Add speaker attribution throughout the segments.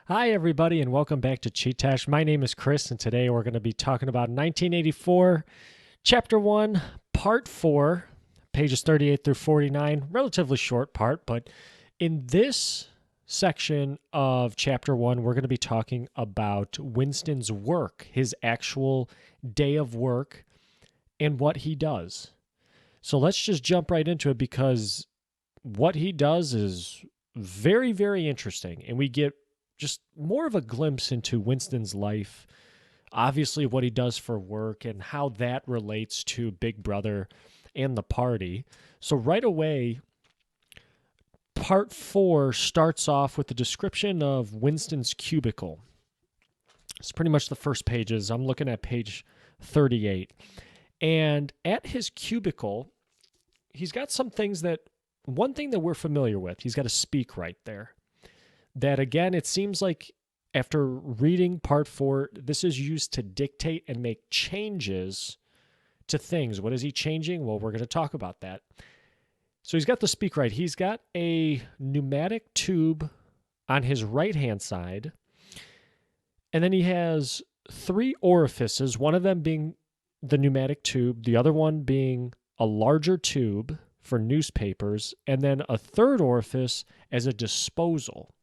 Speaker 1: Hi, everybody, and welcome back to Chee-Tash. My name is Chris, and today we're going to be talking about 1984, Chapter 1, Part 4, pages 38 through 49. Relatively short part, but in this section of Chapter 1, we're going to be talking about Winston's work, his actual day of work, and what he does. So let's just jump right into it because what he does is very, very interesting, and we get just more of a glimpse into Winston's life, obviously what he does for work and how that relates to Big Brother and the party. So right away, part 4 starts off with a description of Winston's cubicle. It's pretty much the first pages. I'm looking at page 38. And at his cubicle, he's got some things one thing that we're familiar with. He's got a speak right there. That again, it seems like after reading part 4, this is used to dictate and make changes to things. What is he changing? Well, we're going to talk about that. So he's got the speak right. He's got a pneumatic tube on his right-hand side, and then he has 3 orifices, one of them being the pneumatic tube, the other one being a larger tube for newspapers, and then a third orifice as a disposal.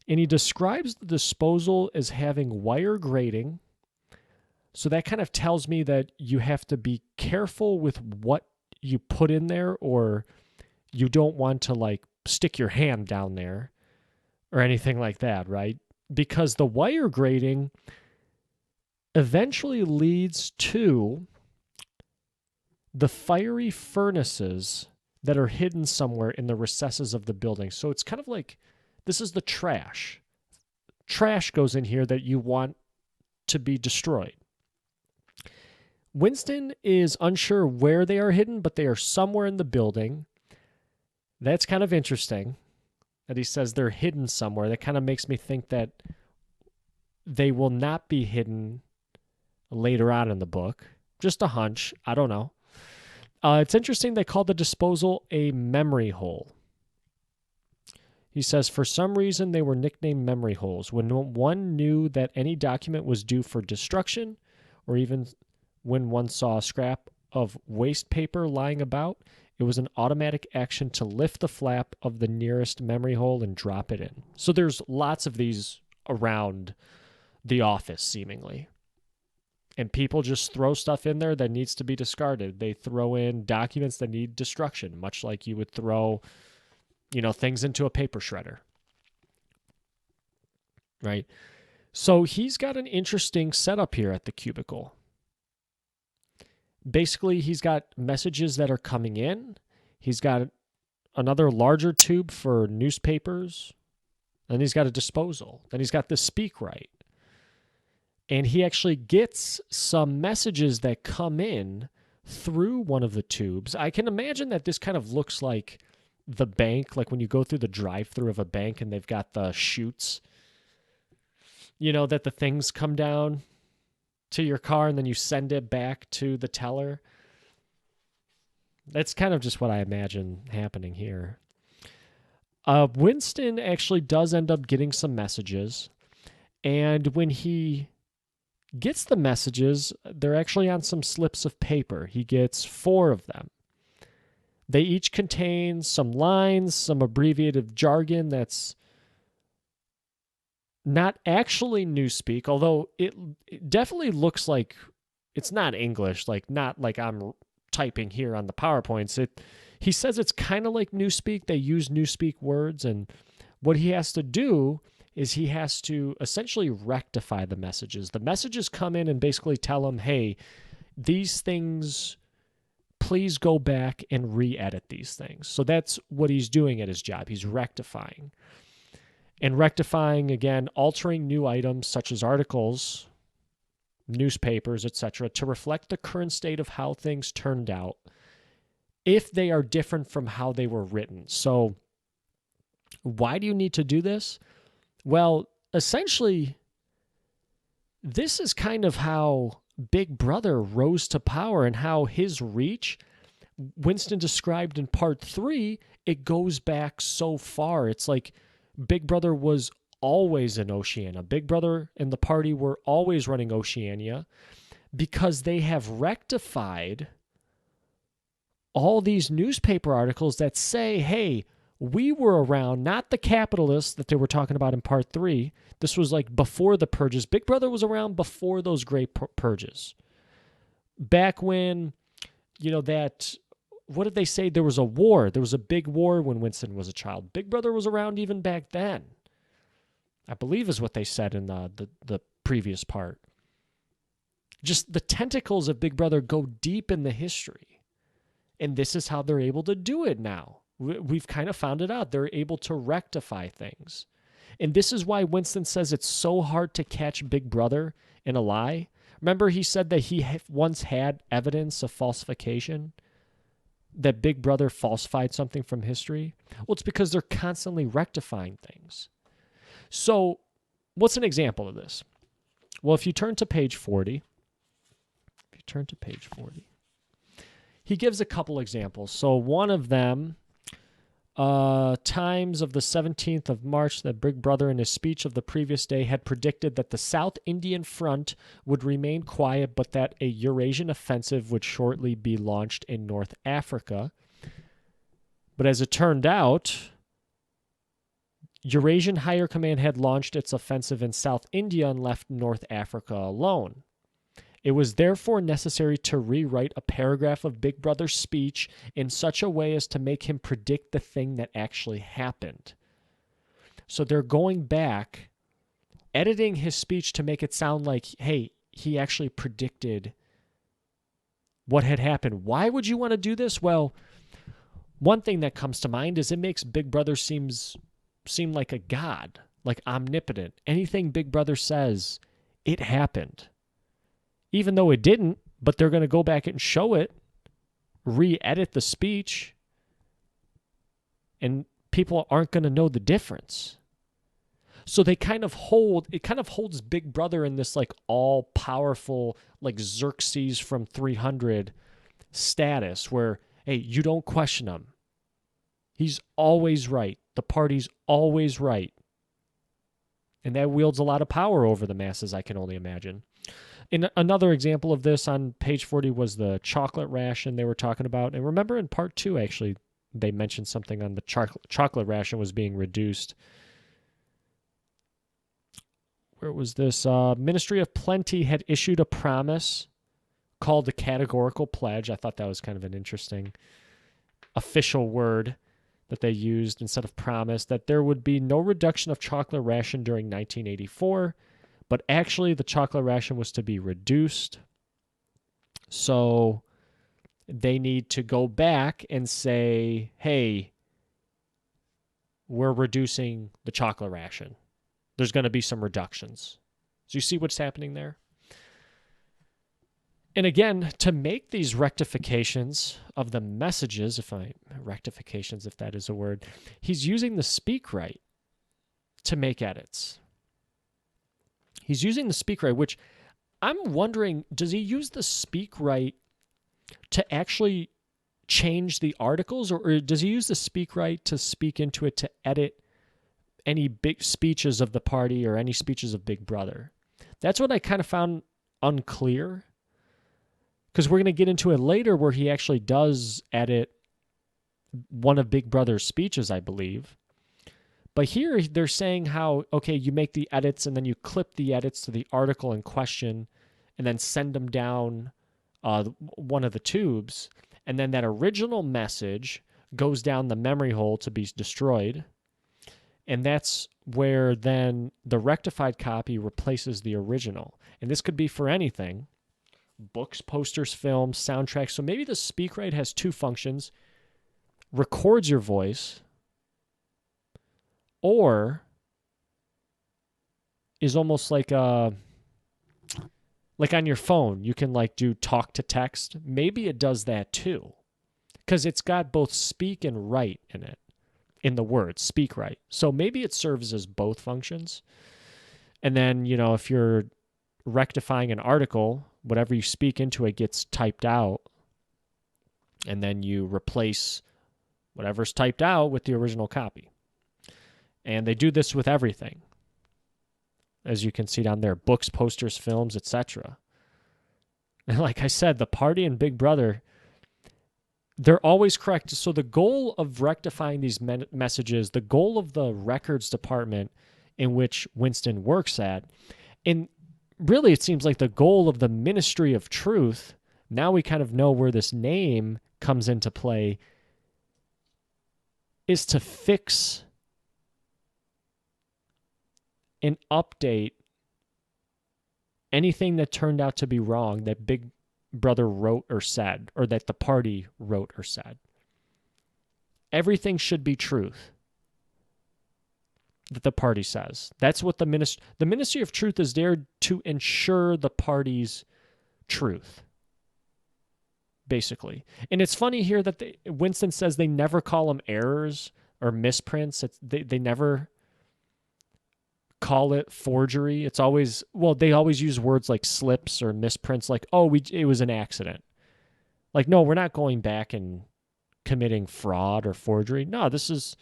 Speaker 1: And he describes the disposal as having wire grating. So that kind of tells me that you have to be careful with what you put in there, or you don't want to stick your hand down there or anything like that, right? Because the wire grating eventually leads to the fiery furnaces that are hidden somewhere in the recesses of the building. So it's kind of like this is the trash. Trash goes in here that you want to be destroyed. Winston is unsure where they are hidden, but they are somewhere in the building. That's kind of interesting that he says they're hidden somewhere. That kind of makes me think that they will not be hidden later on in the book. Just a hunch. I don't know. It's interesting they call the disposal a memory hole. He says, for some reason, they were nicknamed memory holes. When one knew that any document was due for destruction, or even when one saw a scrap of waste paper lying about, it was an automatic action to lift the flap of the nearest memory hole and drop it in. So there's lots of these around the office, seemingly. And people just throw stuff in there that needs to be discarded. They throw in documents that need destruction, much like you would throw things into a paper shredder, right? So he's got an interesting setup here at the cubicle. Basically, he's got messages that are coming in. He's got another larger tube for newspapers. And he's got a disposal. Then he's got the speak right. And he actually gets some messages that come in through one of the tubes. I can imagine that this kind of looks like the bank, like when you go through the drive-through of a bank and they've got the chutes, that the things come down to your car and then you send it back to the teller. That's kind of just what I imagine happening here. Winston actually does end up getting some messages, and when he gets the messages, they're actually on some slips of paper. He gets 4 of them. They each contain some lines, some abbreviated jargon that's not actually newspeak, although it definitely looks like it's not English, not like I'm typing here on the PowerPoints. He says it's kind of like newspeak. They use newspeak words, and what he has to do is he has to essentially rectify the messages. The messages come in and basically tell him, hey, these things, please go back and re-edit these things. So that's what he's doing at his job. He's rectifying. And rectifying, again, altering new items such as articles, newspapers, etc., to reflect the current state of how things turned out if they are different from how they were written. So why do you need to do this? Well, essentially, this is kind of how Big Brother rose to power and how his reach, Winston described in part 3, it goes back so far. It's like Big Brother was always in Oceania. Big Brother and the party were always running Oceania because they have rectified all these newspaper articles that say, hey, we were around, not the capitalists that they were talking about in part 3. This was like before the purges. Big Brother was around before those great purges. Back when, that, what did they say? There was a war. There was a big war when Winston was a child. Big Brother was around even back then, I believe is what they said in the previous part. Just the tentacles of Big Brother go deep in the history. And this is how they're able to do it now. We've kind of found it out. They're able to rectify things. And this is why Winston says it's so hard to catch Big Brother in a lie. Remember he said that he once had evidence of falsification, that Big Brother falsified something from history? Well, it's because they're constantly rectifying things. So what's an example of this? Well, if you turn to page 40, he gives a couple examples. So one of them, Times of the 17th of March, that Big Brother in his speech of the previous day had predicted that the South Indian Front would remain quiet, but that a Eurasian offensive would shortly be launched in North Africa. But as it turned out, Eurasian Higher Command had launched its offensive in South India and left North Africa alone. It was therefore necessary to rewrite a paragraph of Big Brother's speech in such a way as to make him predict the thing that actually happened. So they're going back, editing his speech to make it sound like, hey, he actually predicted what had happened. Why would you want to do this? Well, one thing that comes to mind is it makes Big Brother seem like a god, like omnipotent. Anything Big Brother says, it happened. Even though it didn't, but they're going to go back and show it, re-edit the speech, and people aren't going to know the difference. So it kind of holds Big Brother in this like all-powerful, like Xerxes from 300 status where, hey, you don't question him. He's always right. The party's always right. And that wields a lot of power over the masses, I can only imagine. And another example of this on page 40 was the chocolate ration they were talking about. And remember in part 2, actually, they mentioned something on the chocolate ration was being reduced. Where was this? Ministry of Plenty had issued a promise called the Categorical Pledge. I thought that was kind of an interesting official word that they used instead of promise, that there would be no reduction of chocolate ration during 1984. But actually, the chocolate ration was to be reduced. So they need to go back and say, hey, we're reducing the chocolate ration. There's going to be some reductions. So you see what's happening there? And again, to make these rectifications of the messages, if that is a word, he's using the speak right to make edits. He's using the speak right, which I'm wondering, does he use the speak right to actually change the articles, or does he use the speak right to speak into it to edit any big speeches of the party or any speeches of Big Brother? That's what I kind of found unclear, because we're going to get into it later where he actually does edit one of Big Brother's speeches, I believe. But here they're saying how, okay, you make the edits and then you clip the edits to the article in question and then send them down one of the tubes. And then that original message goes down the memory hole to be destroyed. And that's where then the rectified copy replaces the original. And this could be for anything. Books, posters, films, soundtracks. So maybe the speak right has two functions. Records your voice, or is almost like on your phone, you can like do talk to text. Maybe it does that too, because it's got both speak and write in it, in the word speak right. So maybe it serves as both functions. And then, if you're rectifying an article, whatever you speak into it gets typed out, and then you replace whatever's typed out with the original copy. And they do this with everything. as you can see down there, books, posters, films, etc. And like I said, the party and Big Brother, they're always correct. So the goal of rectifying these messages, the goal of the records department in which Winston works at, and really it seems like the goal of the Ministry of Truth, now we kind of know where this name comes into play, is to fix and update anything that turned out to be wrong that Big Brother wrote or said, or that the party wrote or said. Everything should be truth that the party says. That's what the Ministry of Truth is there to ensure the party's truth, basically. And it's funny here that Winston says they never call them errors or misprints. They never call it forgery. It's always, well, they always use words like slips or misprints, like, oh, it was an accident. Like, no, we're not going back and committing fraud or forgery. No, this is,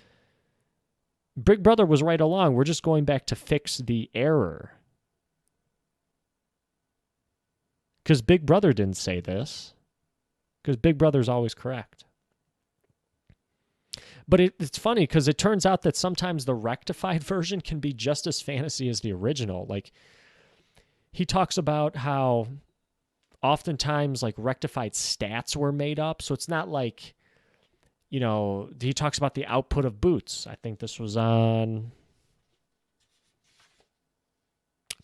Speaker 1: Big Brother was right along. We're just going back to fix the error. Because Big Brother didn't say this. Because Big Brother's always correct. But it's funny because it turns out that sometimes the rectified version can be just as fantasy as the original. Like, he talks about how oftentimes, like, rectified stats were made up. So it's not like, you know, he talks about the output of boots. I think this was on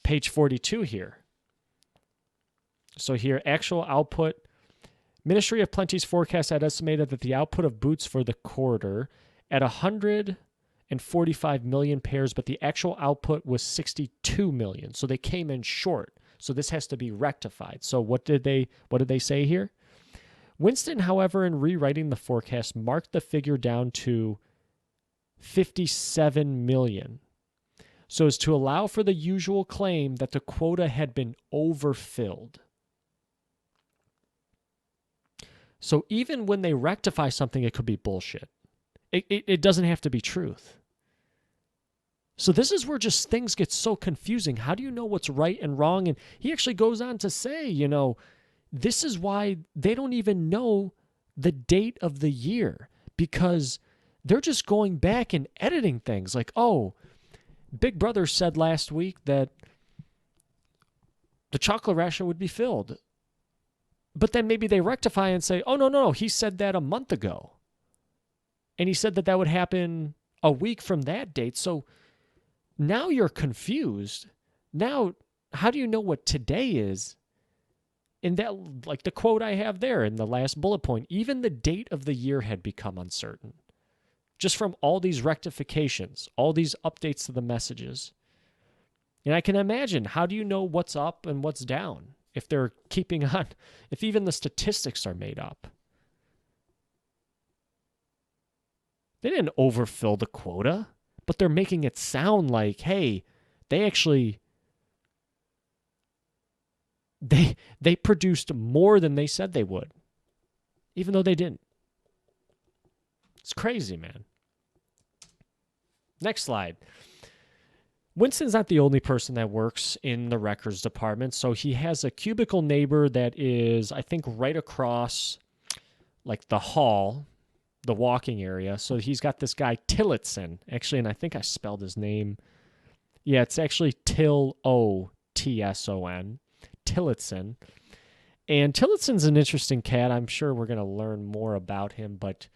Speaker 1: page 42 here. So here, actual output. Ministry of Plenty's forecast had estimated that the output of boots for the quarter at 145 million pairs, but the actual output was 62 million. So they came in short. So this has to be rectified. So what did they say here? Winston, however, in rewriting the forecast, marked the figure down to 57 million, so as to allow for the usual claim that the quota had been overfilled. So even when they rectify something, it could be bullshit. It doesn't have to be truth. So this is where just things get so confusing. How do you know what's right and wrong? And he actually goes on to say, you know, this is why they don't even know the date of the year, because they're just going back and editing things. Like, oh, Big Brother said last week that the chocolate ration would be filled. But then maybe they rectify and say, oh, no, he said that a month ago. And he said that that would happen a week from that date. So now you're confused. Now, how do you know what today is? And that, like the quote I have there in the last bullet point, even the date of the year had become uncertain. Just from all these rectifications, all these updates to the messages. And I can imagine, how do you know what's up and what's down? If they're keeping on, if even the statistics are made up. They didn't overfill the quota, but they're making it sound like, hey, they actually, they produced more than they said they would, even though they didn't. It's crazy, man. Next slide. Winston's not the only person that works in the records department. So he has a cubicle neighbor that is, I think, right across like the hall, the walking area. So he's got this guy, Tillotson, actually, and I think I spelled his name. Yeah, it's actually Tillotson, Tillotson. And Tillotson's an interesting cat. I'm sure we're going to learn more about him, but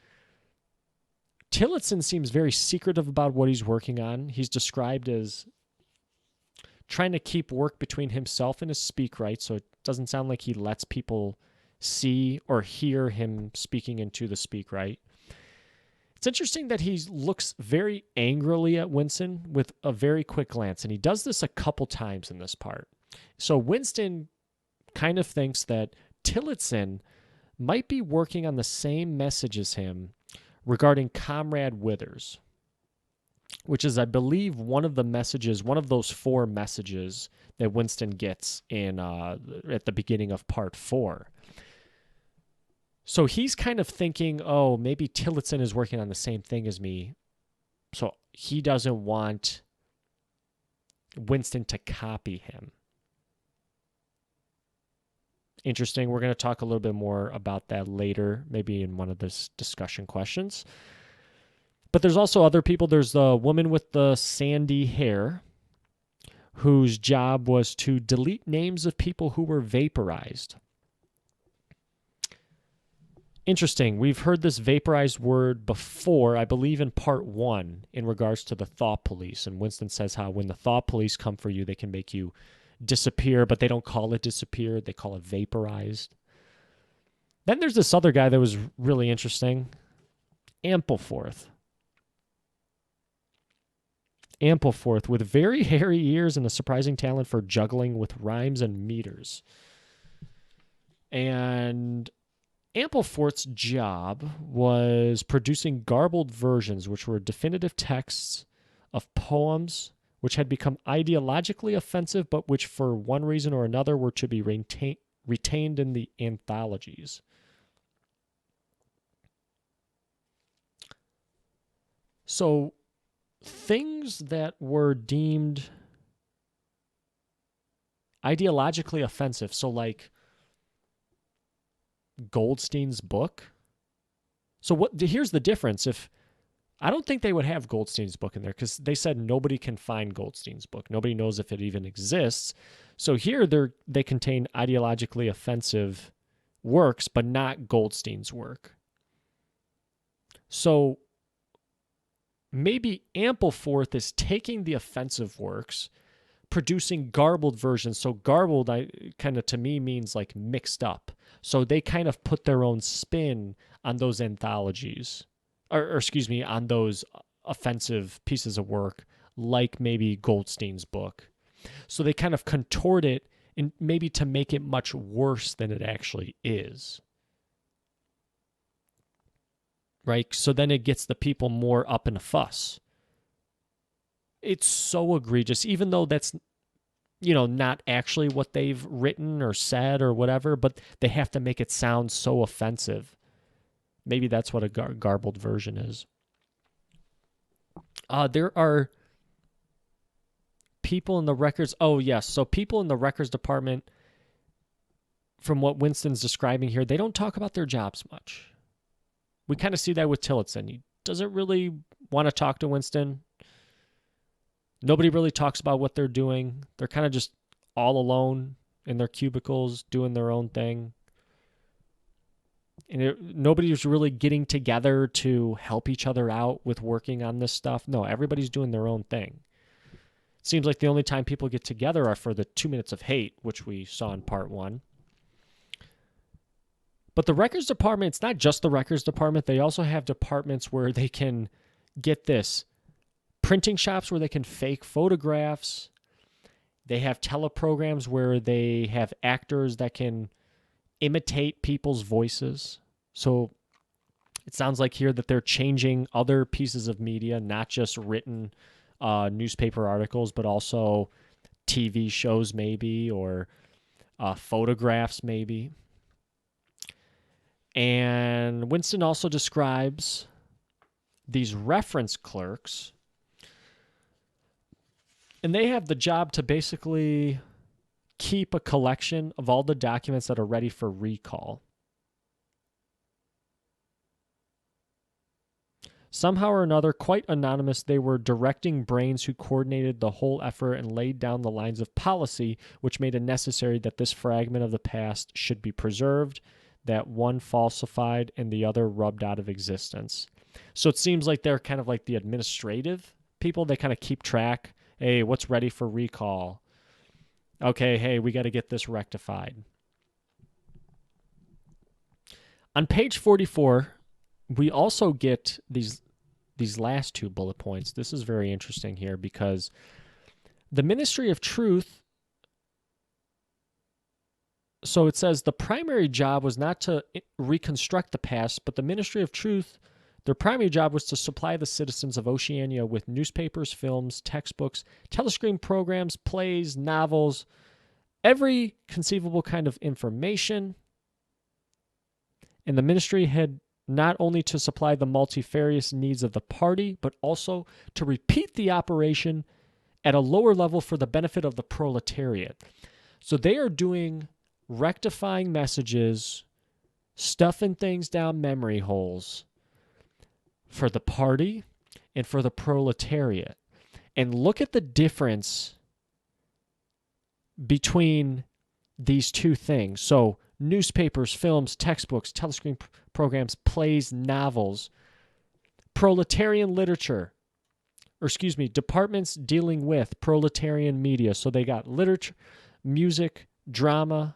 Speaker 1: Tillotson seems very secretive about what he's working on. He's described as trying to keep work between himself and his speak right, so it doesn't sound like he lets people see or hear him speaking into the speak right. It's interesting that he looks very angrily at Winston with a very quick glance, and he does this a couple times in this part. So Winston kind of thinks that Tillotson might be working on the same message as him regarding Comrade Withers, which is, I believe, one of the messages, one of those 4 messages that Winston gets in at the beginning of part 4. So he's kind of thinking, oh, maybe Tillotson is working on the same thing as me, so he doesn't want Winston to copy him. Interesting. We're going to talk a little bit more about that later, maybe in one of this discussion questions. But there's also other people. There's the woman with the sandy hair, whose job was to delete names of people who were vaporized. Interesting. We've heard this vaporized word before, I believe in part 1, in regards to the thought police. And Winston says how when the thought police come for you, they can make you disappear, but they don't call it disappeared. They call it vaporized. Then there's this other guy that was really interesting. Ampleforth. Ampleforth, with very hairy ears and a surprising talent for juggling with rhymes and meters. And Ampleforth's job was producing garbled versions, which were definitive texts of poems which had become ideologically offensive, but which for one reason or another were to be retained in the anthologies. So things that were deemed ideologically offensive, so like Goldstein's book. So here's the difference. I don't think they would have Goldstein's book in there because they said nobody can find Goldstein's book. Nobody knows if it even exists. So here they contain ideologically offensive works, but not Goldstein's work. So maybe Ampleforth is taking the offensive works, producing garbled versions. So garbled, kind of to me means like mixed up. So they kind of put their own spin on those anthologies, or excuse me, on those offensive pieces of work, like maybe Goldstein's book. So they kind of contort it and maybe to make it much worse than it actually is. Right? So then it gets the people more up in a fuss. It's so egregious, even though that's, not actually what they've written or said or whatever, but they have to make it sound so offensive. Maybe that's what a garbled version is. There are people in the records. Oh, yes. So people in the records department, from what Winston's describing here, they don't talk about their jobs much. We kind of see that with Tillotson. He doesn't really want to talk to Winston. Nobody really talks about what they're doing. They're kind of just all alone in their cubicles doing their own thing. And nobody's really getting together to help each other out with working on this stuff. No, everybody's doing their own thing. It seems like the only time people get together are for the 2 minutes of hate, which we saw in part 1. But the records department, it's not just the records department. They also have departments where they can get this. Printing shops where they can fake photographs. They have teleprograms where they have actors that can imitate people's voices. So it sounds like here that they're changing other pieces of media, not just written newspaper articles, but also TV shows maybe, or photographs maybe. And Winston also describes these reference clerks, and they have the job to basically keep a collection of all the documents that are ready for recall. Somehow or another, quite anonymous, they were directing brains who coordinated the whole effort and laid down the lines of policy which made it necessary that this fragment of the past should be preserved, that one falsified and the other rubbed out of existence. So it seems like they're kind of like the administrative people. They kind of keep track. Hey, what's ready for recall? Okay, hey, we got to get this rectified. On page 44, we also get these last 2 bullet points. This is very interesting here because the Ministry of Truth, so it says the primary job was not to reconstruct the past, but the Ministry of Truth, their primary job was to supply the citizens of Oceania with newspapers, films, textbooks, telescreen programs, plays, novels, every conceivable kind of information. And the ministry had not only to supply the multifarious needs of the party, but also to repeat the operation at a lower level for the benefit of the proletariat. So they are doing rectifying messages, stuffing things down memory holes for the party and for the proletariat. And look at the difference between these two things. So newspapers, films, textbooks, telescreen programs, plays, novels, proletarian literature, departments dealing with proletarian media. So they got literature, music, drama,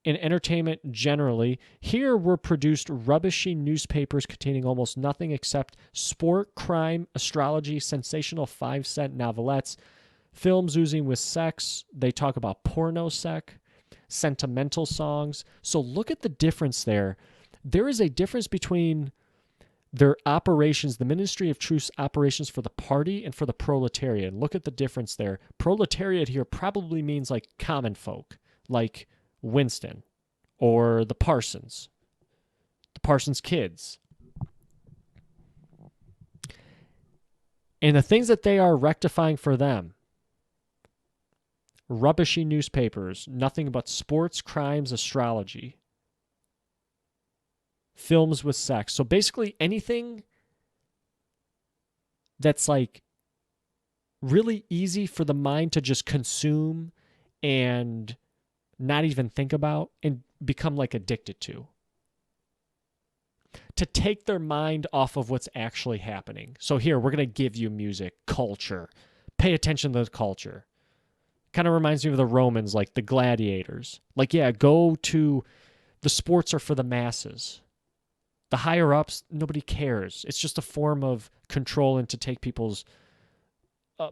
Speaker 1: and entertainment generally. Here were produced rubbishy newspapers containing almost nothing except sport, crime, astrology, sensational 5-cent novelettes, films oozing with sex. They talk about porno sec, sentimental songs. So look at the difference there. There is a difference between their operations, the Ministry of Truth's operations for the party and for the proletariat. Look at the difference there. Proletariat here probably means like common folk, like Winston or the Parsons kids. And the things that they are rectifying for them: rubbishy newspapers, nothing but sports, crimes, astrology, films with sex. So basically anything that's like really easy for the mind to just consume and not even think about and become like addicted to take their mind off of what's actually happening. So here, we're going to give you music, culture. Pay attention to the culture. Kind of reminds me of the Romans, like the gladiators. Like, yeah, go to the sports are for the masses. The higher ups, nobody cares. It's just a form of control and to take people's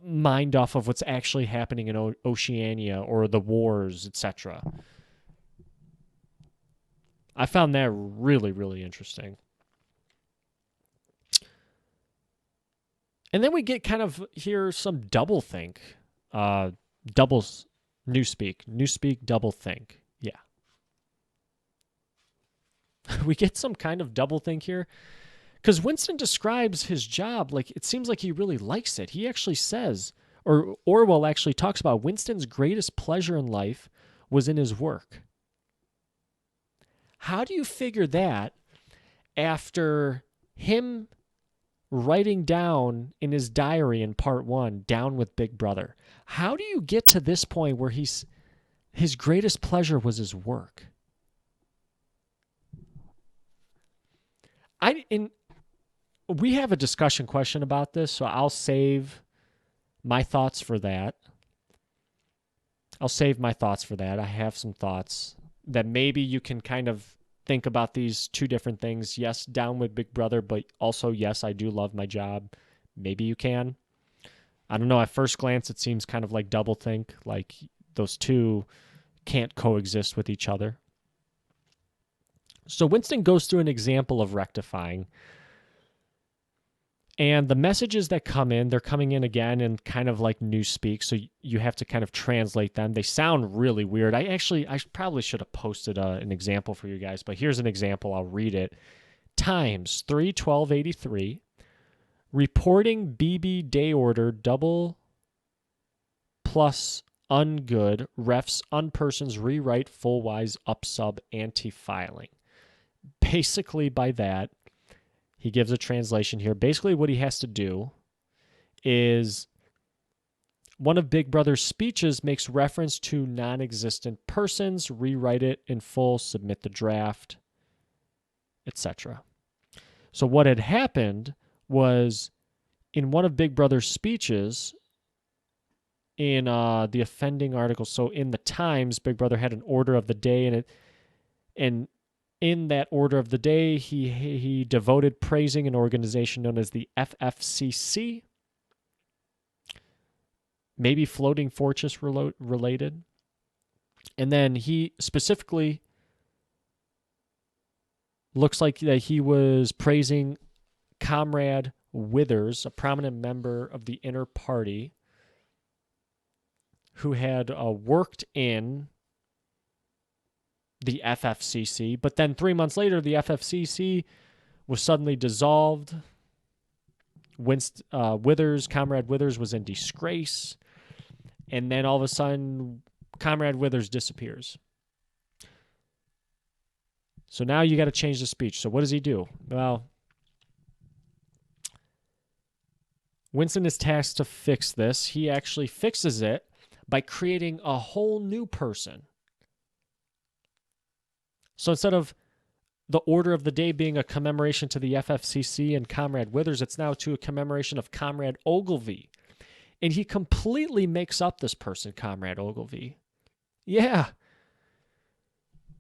Speaker 1: mind off of what's actually happening in Oceania or the wars, etc. I found that really, really interesting. And then we get kind of here some doublethink. Newspeak, doublethink. Yeah. We get some kind of doublethink here. Because Winston describes his job like it seems like he really likes it. He actually says, or Orwell actually talks about Winston's greatest pleasure in life was in his work. How do you figure that after him writing down in his diary in part 1, down with Big Brother? How do you get to this point where his greatest pleasure was his work? We have a discussion question about this, so I'll save my thoughts for that. I have some thoughts that maybe you can kind of think about these two different things. Yes, down with Big Brother, but also, yes, I do love my job. Maybe you can. I don't know. At first glance, it seems kind of like doublethink, like those two can't coexist with each other. So Winston goes through an example of rectifying. And the messages that come in, they're coming in again in kind of like newspeak, so you have to kind of translate them. They sound really weird. I probably should have posted an example for you guys, but here's an example. I'll read it. Times 3/12/83. Reporting BB day order double plus ungood. Refs unpersons rewrite full wise upsub anti-filing. Basically by that, he gives a translation here. Basically, what he has to do is one of Big Brother's speeches makes reference to non-existent persons, rewrite it in full, submit the draft, etc. So what had happened was in one of Big Brother's speeches, in the offending article, so in the Times, Big Brother had an order of the day, and in that order of the day, he devoted praising an organization known as the FFCC, maybe Floating Fortress related. And then he specifically looks like that he was praising Comrade Withers, a prominent member of the inner party who had worked in the FFCC, but then 3 months later, the FFCC was suddenly dissolved Comrade Withers was in disgrace. And then all of a sudden, Comrade Withers disappears. So now you got to change the speech. So what does he do? Well, Winston is tasked to fix this. He actually fixes it by creating a whole new person. So instead of the order of the day being a commemoration to the FFCC and Comrade Withers, it's now to a commemoration of Comrade Ogilvy. And he completely makes up this person, Comrade Ogilvy. Yeah.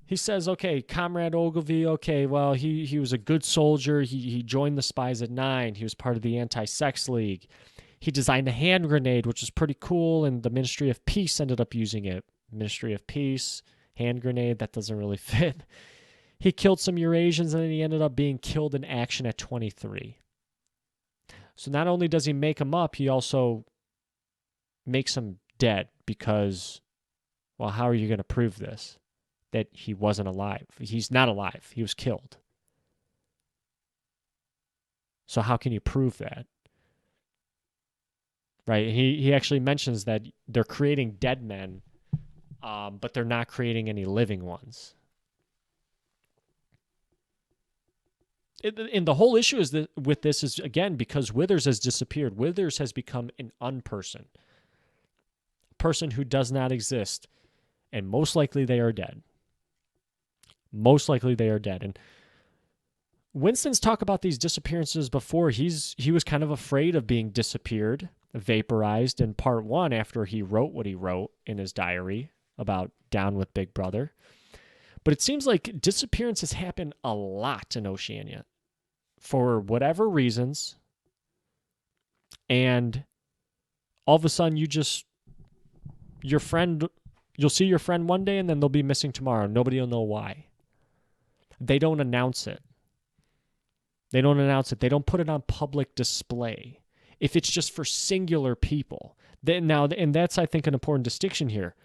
Speaker 1: He says, okay, Comrade Ogilvy, okay, well, he was a good soldier. He joined the Spies at 9. He was part of the Anti-Sex League. He designed a hand grenade, which was pretty cool, and the Ministry of Peace ended up using it. Ministry of Peace, hand grenade, that doesn't really fit. He killed some Eurasians, and then he ended up being killed in action at 23. So not only does he make him up, he also makes him dead because, well, how are you going to prove this? That he wasn't alive. He's not alive. He was killed. So how can you prove that? Right? He actually mentions that they're creating dead men, but they're not creating any living ones. And the whole issue is that with this is, again, because Withers has disappeared. Withers has become an unperson. A person who does not exist. And most likely they are dead. Most likely they are dead. And Winston's talked about these disappearances before. He was kind of afraid of being disappeared, vaporized in part 1 after he wrote what he wrote in his diary about Down with Big Brother. But it seems like disappearances happen a lot in Oceania for whatever reasons. And all of a sudden you'll see your friend one day and then they'll be missing tomorrow. Nobody will know why. They don't announce it. They don't put it on public display. If it's just for singular people. And that's, I think, an important distinction here.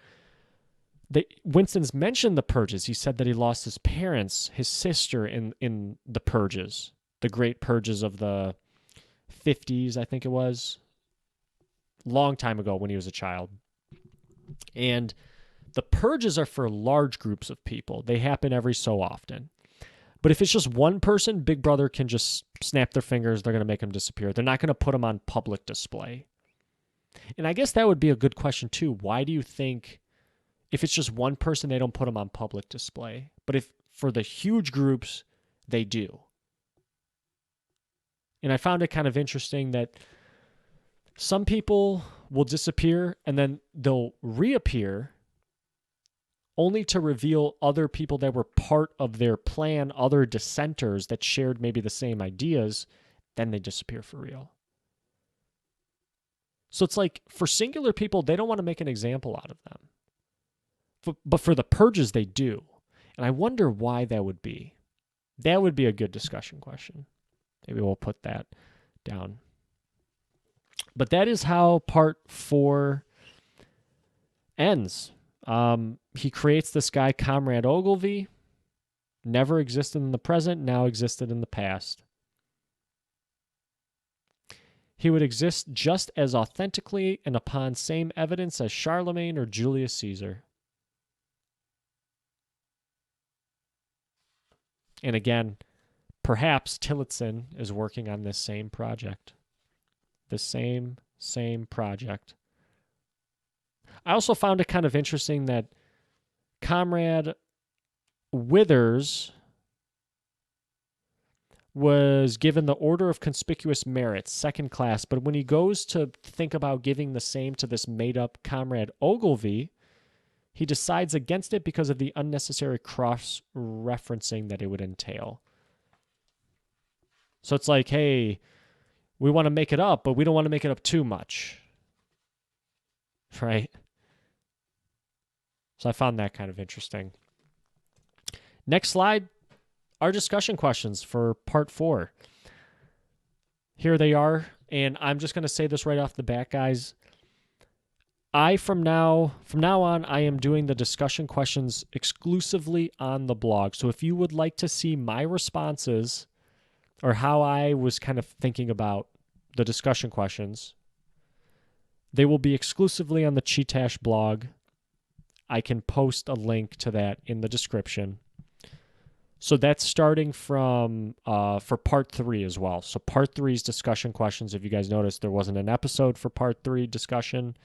Speaker 1: Winston's mentioned the purges. He said that he lost his parents, his sister in the purges, the great purges of the 50s, I think it was. Long time ago when he was a child. And the purges are for large groups of people. They happen every so often. But if it's just one person, Big Brother can just snap their fingers. They're going to make them disappear. They're not going to put them on public display. And I guess that would be a good question, too. Why do you think, if it's just one person, they don't put them on public display? But if for the huge groups, they do. And I found it kind of interesting that some people will disappear and then they'll reappear only to reveal other people that were part of their plan, other dissenters that shared maybe the same ideas, then they disappear for real. So it's like, for singular people, they don't want to make an example out of them. But for the purges, they do. And I wonder why that would be. That would be a good discussion question. Maybe we'll put that down. But that is how part 4 ends. He creates this guy, Comrade Ogilvy, never existed in the present, now existed in the past. He would exist just as authentically and upon same evidence as Charlemagne or Julius Caesar. And again, perhaps Tillotson is working on this same project. The same project. I also found it kind of interesting that Comrade Withers was given the Order of Conspicuous Merit, 2nd class, but when he goes to think about giving the same to this made-up Comrade Ogilvy, he decides against it because of the unnecessary cross-referencing that it would entail. So it's like, hey, we want to make it up, but we don't want to make it up too much. Right? So I found that kind of interesting. Next slide, our discussion questions for part 4. Here they are, and I'm just going to say this right off the bat, guys. From now on, I am doing the discussion questions exclusively on the blog. So if you would like to see my responses or how I was kind of thinking about the discussion questions. They will be exclusively on the Chee-Tash blog. I can post a link to that in the description. So that's starting from for part 3 as well. So part 3's discussion questions. If you guys noticed, there wasn't an episode for part 3 discussion.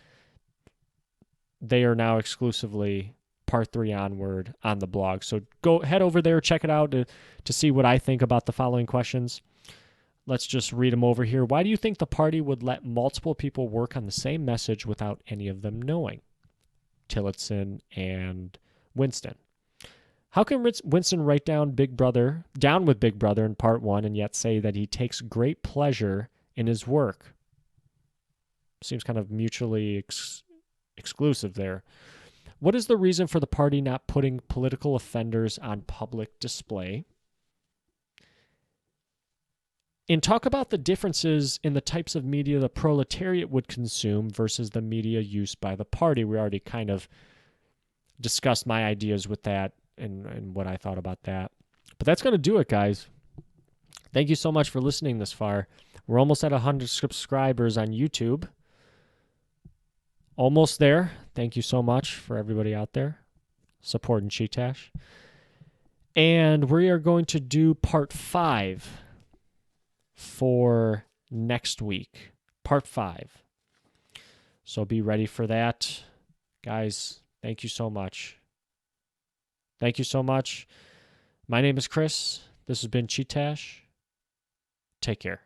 Speaker 1: They are now exclusively part 3 onward on the blog. So go head over there, check it out to see what I think about the following questions. Let's just read them over here. Why do you think the party would let multiple people work on the same message without any of them knowing? Tillotson and Winston. How can Winston write down with Big Brother in part 1 and yet say that he takes great pleasure in his work? Seems kind of mutually exclusive there. What is the reason for the party not putting political offenders on public display? And talk about the differences in the types of media the proletariat would consume versus the media used by the party. We already kind of discussed my ideas with that and what I thought about that. But that's going to do it, guys. Thank you so much for listening this far. We're almost at 100 subscribers on YouTube. Almost there. Thank you so much for everybody out there supporting Chee-Tash. And we are going to do part 5 for next week. Part 5. So be ready for that. Guys, thank you so much. Thank you so much. My name is Chris. This has been Chee-Tash. Take care.